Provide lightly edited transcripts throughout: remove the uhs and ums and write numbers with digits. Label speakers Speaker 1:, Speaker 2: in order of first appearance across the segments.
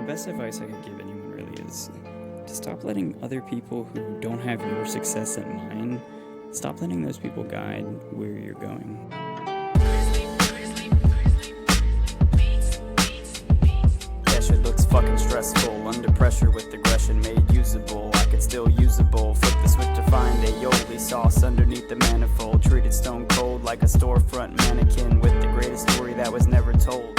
Speaker 1: best advice I could give anyone really is to stop letting other people who don't have your success in mind, stop letting those people guide where you're going.
Speaker 2: That shit looks fucking stressful, under pressure with aggression made usable. I could still usable, flip the switch to find aioli sauce underneath the manifold. Treated stone cold like a storefront mannequin with the greatest story that was never told.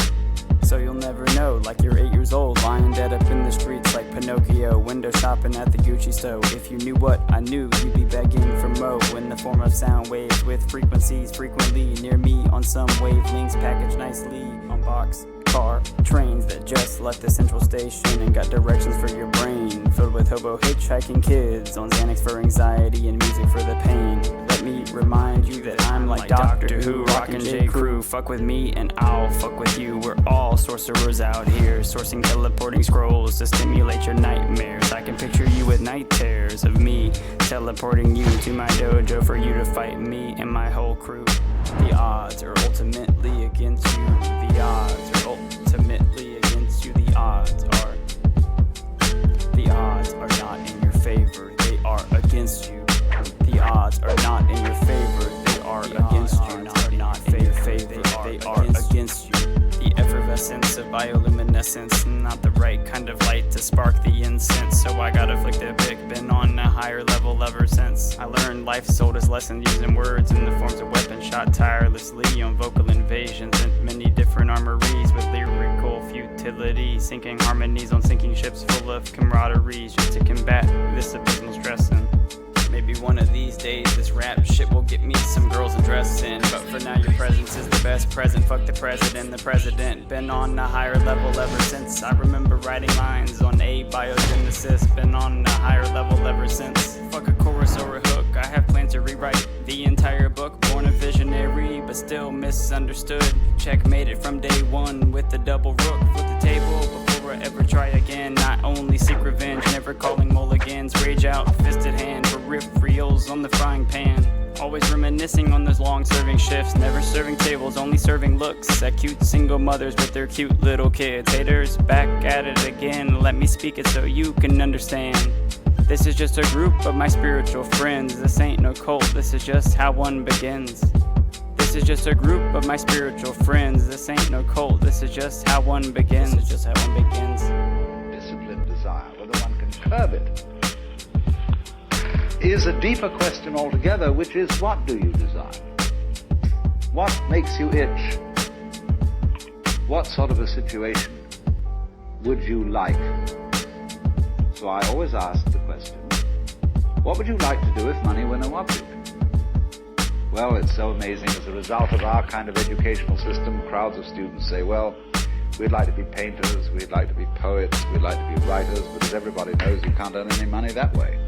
Speaker 2: So you'll never know, like you're 8 years old, lying dead up in the streets like Pinocchio, window shopping at the Gucci store. If you knew what I knew, you'd be begging for mo in the form of sound waves with frequencies frequently near me on some wavelengths packaged nicely on box car trains that just left the central station and got directions for your brain, filled with hobo hitchhiking kids on Xanax for anxiety and music for the pain. Let me remind you that I'm like Doctor Who, rockin' J. Crew. Fuck with me and I'll fuck with you. We're all sorcerers out here, sourcing teleporting scrolls to stimulate your nightmares. I can picture you with night terrors of me teleporting you to my dojo for you to fight me and my whole crew. The odds are ultimately against you. The odds are ultimately against you. The odds are not in your favor. They are against you. The odds are not in your favor. They are against you. Not in your favor. They are against you. The effervescence of bioluminescence, not the right kind of light to spark the incense. So I gotta flick the bic, been on a higher level ever since. I learned life sold as lessons using words in the forms of weapons, shot tirelessly on vocal invasions in many different armories with lyrical futility, sinking harmonies on sinking ships full of camaraderie just to combat this abysmal stress. And maybe one of these days this rap shit will get me some girls addressing. But for now your presence is the best present. Fuck the president been on a higher level ever since. I remember writing lines on abiogenesis, been on a higher level ever since. Fuck a chorus or a hook, I have planned to rewrite the entire book. Born a visionary but still misunderstood, checkmated from day one with the double rook. Flip the table before I ever try again. Not only seek revenge, never calling mulligans. Rage out, fisted hand for rip reels on the frying pan. Always reminiscing on those long serving shifts, never serving tables, only serving looks at cute single mothers with their cute little kids. Haters, back at it again, let me speak it so you can understand. This is just a group of my spiritual friends. This ain't no cult, this is just how one begins. This is just a group of my spiritual friends. This ain't no cult, this is just how one begins. This is just how one begins.
Speaker 3: Disciplined desire, whether one can curb it, is a deeper question altogether, which is, what do you desire? What makes you itch? What sort of a situation would you like? So I always ask the question, what would you like to do if money were no object? Well, it's so amazing. As a result of our kind of educational system, crowds of students say, well, we'd like to be painters, we'd like to be poets, we'd like to be writers, but as everybody knows, you can't earn any money that way.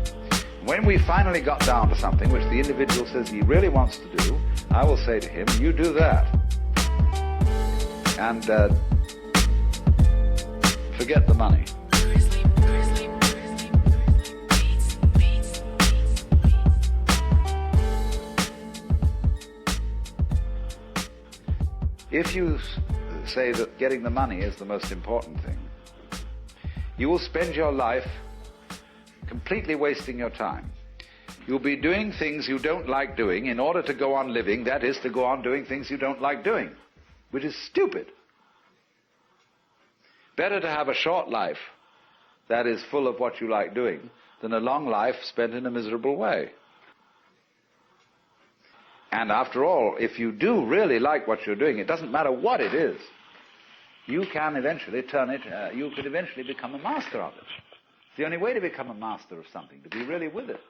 Speaker 3: When we finally got down to something which the individual says he really wants to do, I will say to him, you do that. And forget the money. If you say that getting the money is the most important thing, you will spend your life completely wasting your time. You'll be doing things you don't like doing in order to go on living, that is, to go on doing things you don't like doing, which is stupid. Better to have a short life that is full of what you like doing than a long life spent in a miserable way. And after all, if you do really like what you're doing, it doesn't matter what it is, you can eventually turn it, you could eventually become a master of it. It's the only way to become a master of something, to be really with it.